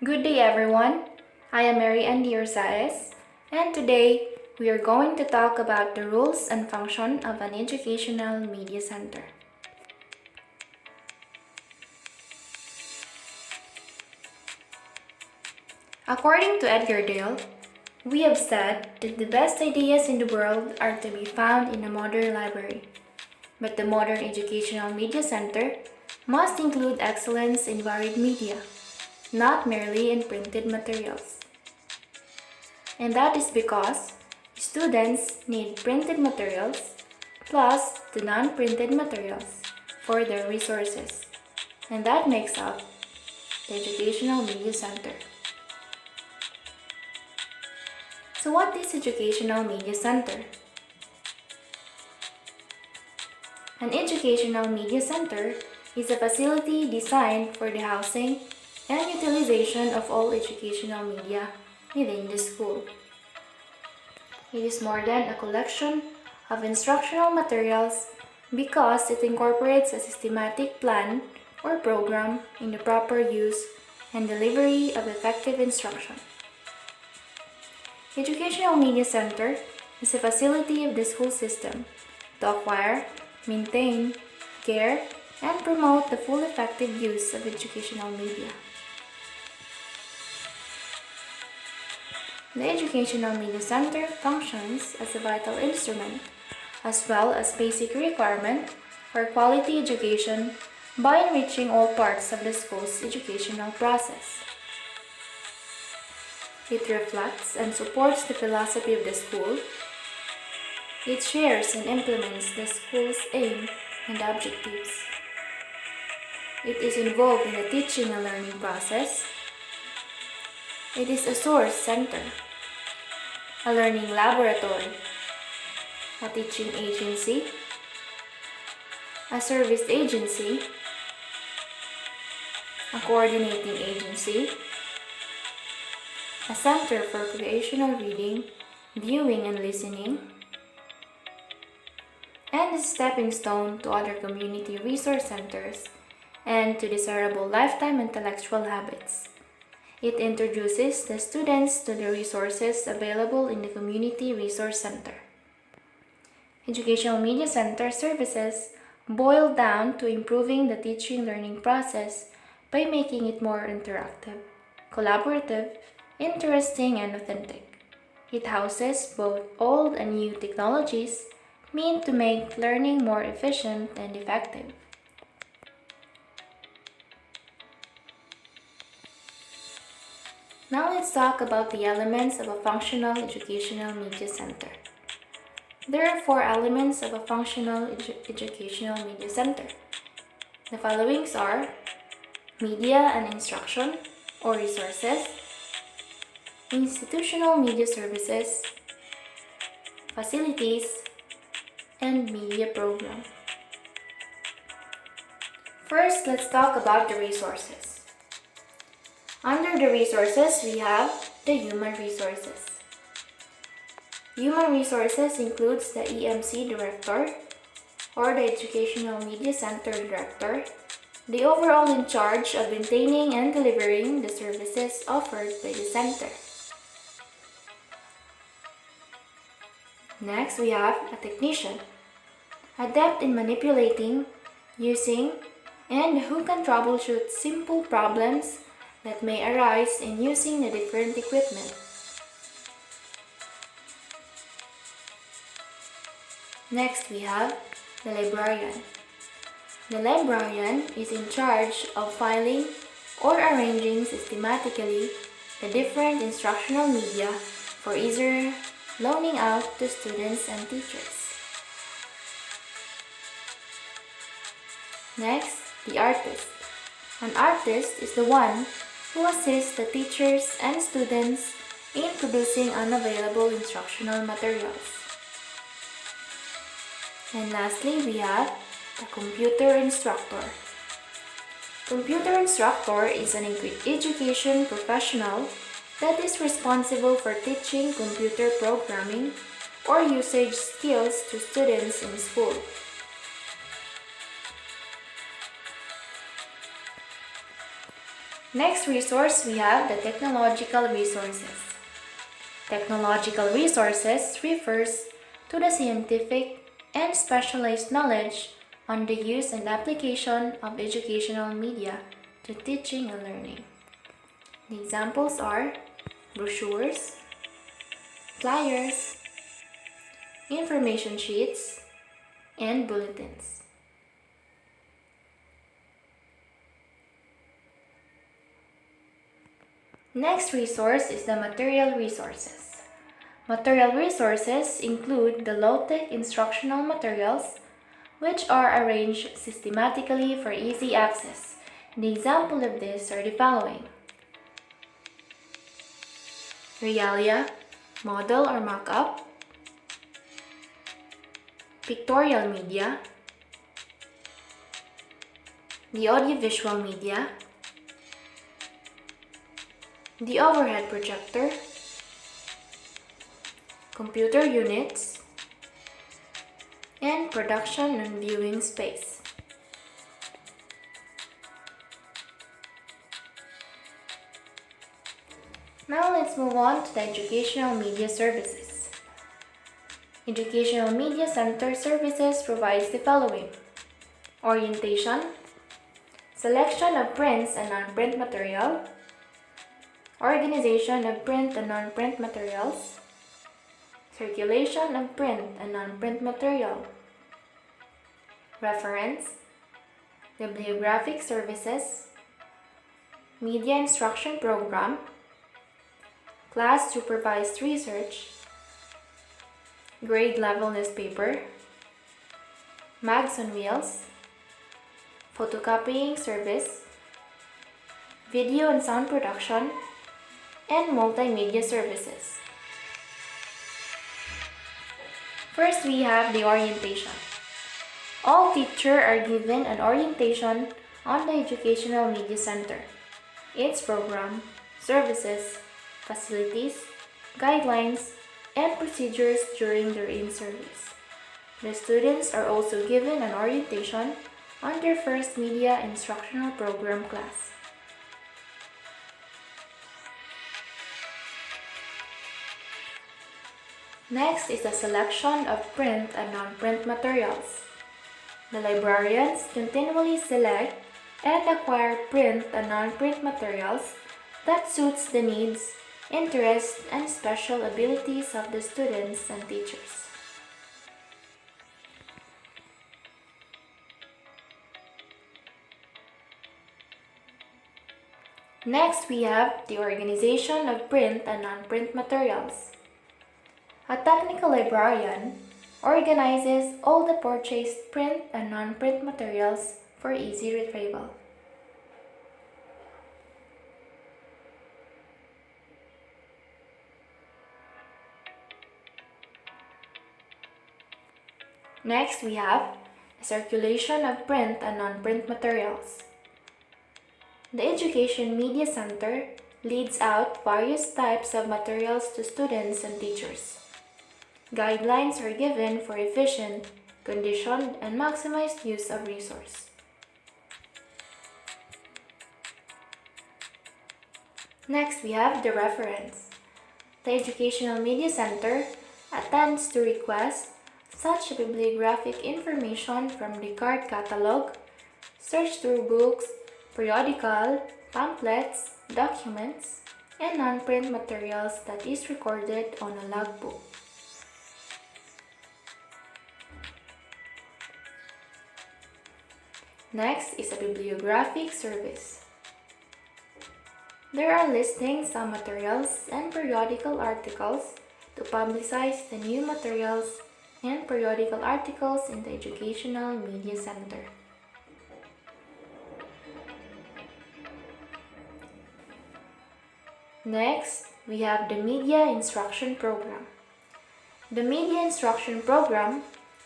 Good day, everyone. I am Mary Ann Diorzaes, and today we are going to talk about the rules and function of an educational media center. According to Edgar Dale, we have said that the best ideas in the world are to be found in a modern library, but the modern educational media center must include excellence in varied media, not merely in printed materials. And that is because students need printed materials plus the non-printed materials for their resources. And that makes up the Educational Media Center. So what is Educational Media Center? An Educational Media Center is a facility designed for the housing and utilization of all educational media within the school. It is more than a collection of instructional materials because it incorporates a systematic plan or program in the proper use and delivery of effective instruction. Educational Media Center is a facility of the school system to acquire, maintain, care, and promote the full effective use of educational media. The Educational Media Center functions as a vital instrument as well as basic requirement for quality education by enriching all parts of the school's educational process. It reflects and supports the philosophy of the school. It shares and implements the school's aim and objectives. It is involved in the teaching and learning process. It is a source center, a learning laboratory, a teaching agency, a service agency, a coordinating agency, a center for creational reading, viewing and listening, and a stepping stone to other community resource centers and to desirable lifetime intellectual habits. It introduces the students to the resources available in the Community Resource Center. Educational Media Center services boil down to improving the teaching-learning process by making it more interactive, collaborative, interesting, and authentic. It houses both old and new technologies meant to make learning more efficient and effective. Now let's talk about the elements of a functional educational media center. There are 4 elements of a functional educational media center. The following are media and instruction or resources, institutional media services, facilities, and media program. First, let's talk about the resources. Under the resources, we have the human resources. Human resources includes the EMC director or the Educational Media Center director, the overall in charge of maintaining and delivering the services offered by the center. Next, we have a technician, adept in manipulating, using, and who can troubleshoot simple problems that may arise in using the different equipment. Next, we have the librarian. The librarian is in charge of filing or arranging systematically the different instructional media for easier loaning out to students and teachers. Next, the artist. An artist is the one who assists the teachers and students in producing unavailable instructional materials. And lastly, we have the computer instructor. Computer instructor is an education professional that is responsible for teaching computer programming or usage skills to students in school. Next resource, we have the technological resources. Technological resources refers to the scientific and specialized knowledge on the use and application of educational media to teaching and learning. The examples are brochures, flyers, information sheets, and bulletins. Next resource is the material resources. Material resources include the low-tech instructional materials, which are arranged systematically for easy access. The example of this are the following: realia, model or mock-up, pictorial media, the audiovisual media, the overhead projector, computer units, and production and viewing space. Now let's move on to the educational media services. Educational Media Center Services provides the following: orientation, selection of prints and non-print material, organization of print and non-print materials, circulation of print and non-print material, reference, bibliographic services, media instruction program, class supervised research, grade level newspaper, mags on wheels, photocopying service, video and sound production, and multimedia services. First, we have the orientation. All teachers are given an orientation on the Educational Media Center, its program, services, facilities, guidelines, and procedures during their in-service. The students are also given an orientation on their first media instructional program class. Next is the selection of print and non-print materials. The librarians continually select and acquire print and non-print materials that suits the needs, interests, and special abilities of the students and teachers. Next, we have the organization of print and non-print materials. A technical librarian organizes all the purchased print and non-print materials for easy retrieval. Next, we have the circulation of print and non-print materials. The Education Media Center leads out various types of materials to students and teachers. Guidelines are given for efficient, conditioned, and maximized use of resource. Next, we have the reference. The Educational Media Center attends to requests such bibliographic information from the card catalog, search through books, periodical, pamphlets, documents, and non-print materials that is recorded on a logbook. Next is a bibliographic service. There are listings of materials and periodical articles to publicize the new materials and periodical articles in the Educational Media Center. Next, we have the Media Instruction Program. The Media Instruction Program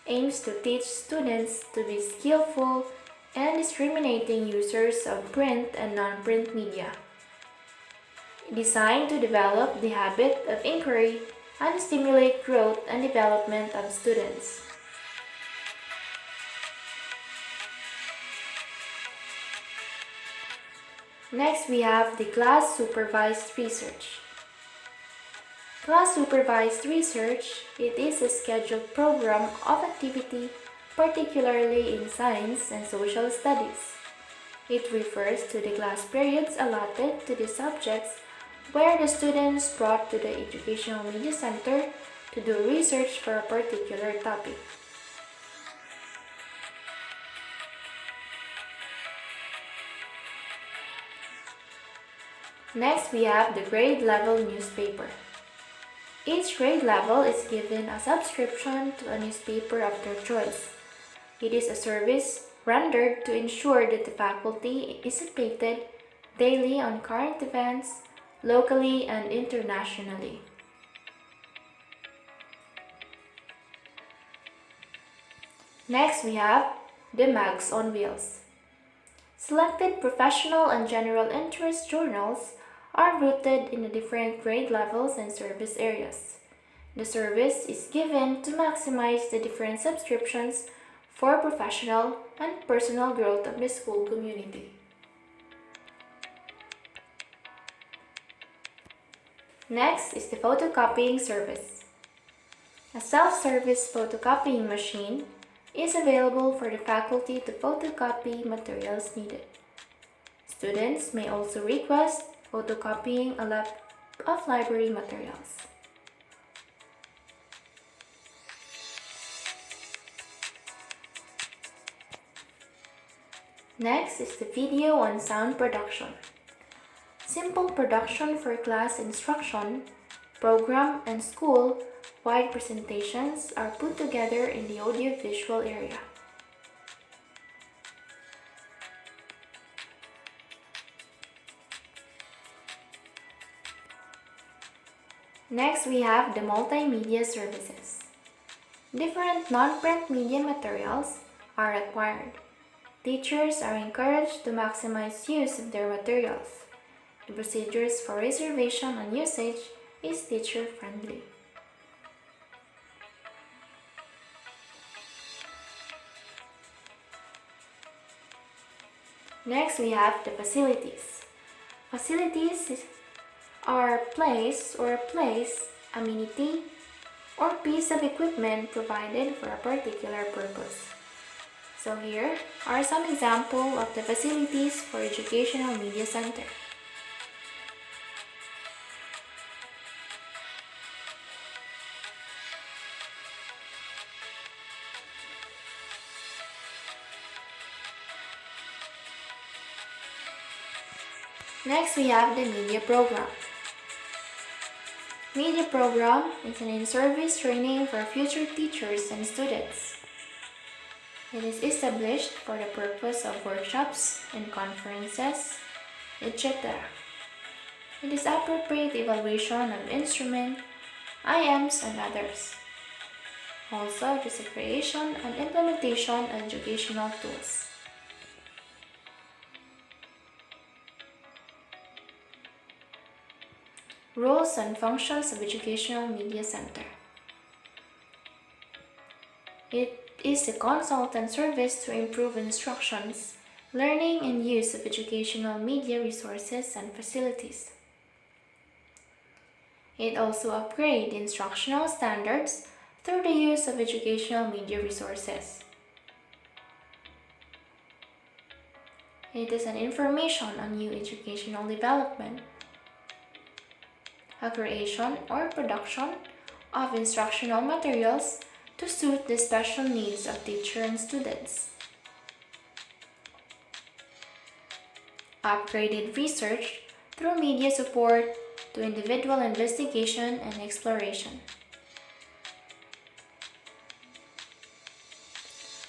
aims to teach students to be skillful and discriminating users of print and non-print media. Designed to develop the habit of inquiry and stimulate growth and development of students. Next, we have the class supervised research. Class supervised research, it is a scheduled program of activity, particularly in science and social studies. It refers to the class periods allotted to the subjects where the students brought to the Educational Media Center to do research for a particular topic. Next, we have the grade level newspaper. Each grade level is given a subscription to a newspaper of their choice. It is a service rendered to ensure that the faculty is updated daily on current events, locally and internationally. Next, we have the Mags on Wheels. Selected professional and general interest journals are rooted in the different grade levels and service areas. The service is given to maximize the different subscriptions for professional and personal growth of the school community. Next is the photocopying service. A self-service photocopying machine is available for the faculty to photocopy materials needed. Students may also request photocopying of library materials. Next is the video and sound production. Simple production for class instruction, program, and school-wide presentations are put together in the audio-visual area. Next, we have the multimedia services. Different non-print media materials are required. Teachers are encouraged to maximize use of their materials. The procedures for reservation and usage is teacher-friendly. Next, we have the facilities. Facilities are place, amenity, or piece of equipment provided for a particular purpose. So here are some examples of the facilities for Educational Media Center. Next, we have the media program. Media program is an in-service training for future teachers and students. It is established for the purpose of workshops and conferences, etc. It is appropriate evaluation of instrument, IMs, and others. Also, it is a creation and implementation of educational tools. Roles and functions of Educational Media Center. It is a consultant service to improve instructions, learning, and use of educational media resources and facilities. It also upgrades instructional standards through the use of educational media resources. It is an information on new educational development, a creation or production of instructional materials to suit the special needs of teachers and students. Upgraded research through media support to individual investigation and exploration.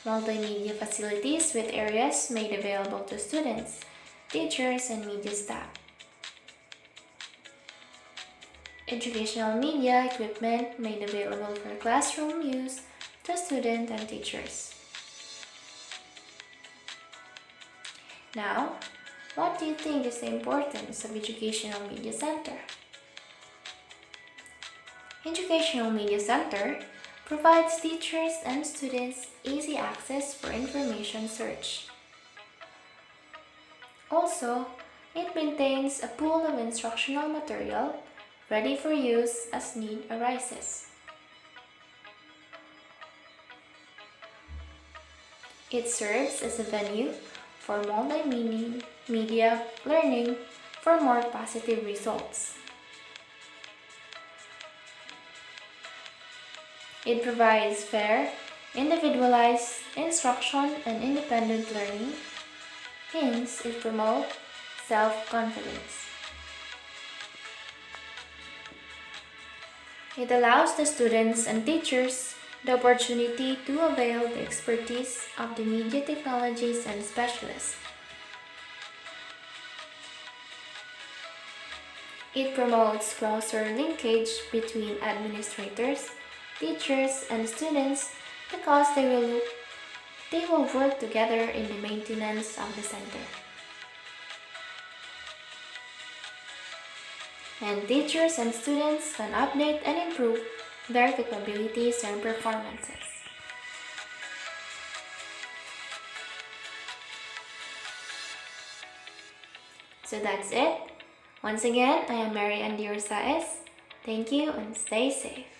Multimedia facilities with areas made available to students, teachers, and media staff. Educational media equipment made available for classroom use to students and teachers. Now, what do you think is the importance of Educational Media Center? Educational Media Center provides teachers and students easy access for information search. Also, It maintains a pool of instructional material ready for use as need arises. It serves as a venue for multimedia learning for more positive results. It provides fair, individualized instruction and independent learning. Hence, it promotes self-confidence. It allows the students and teachers the opportunity to avail the expertise of the media technologies and specialists. It promotes closer linkage between administrators, teachers, and students because they will work together in the maintenance of the center. And teachers and students can update and improve their capabilities and performances. So that's it. Once again, I am Mary Andy Rosales. Thank you and stay safe.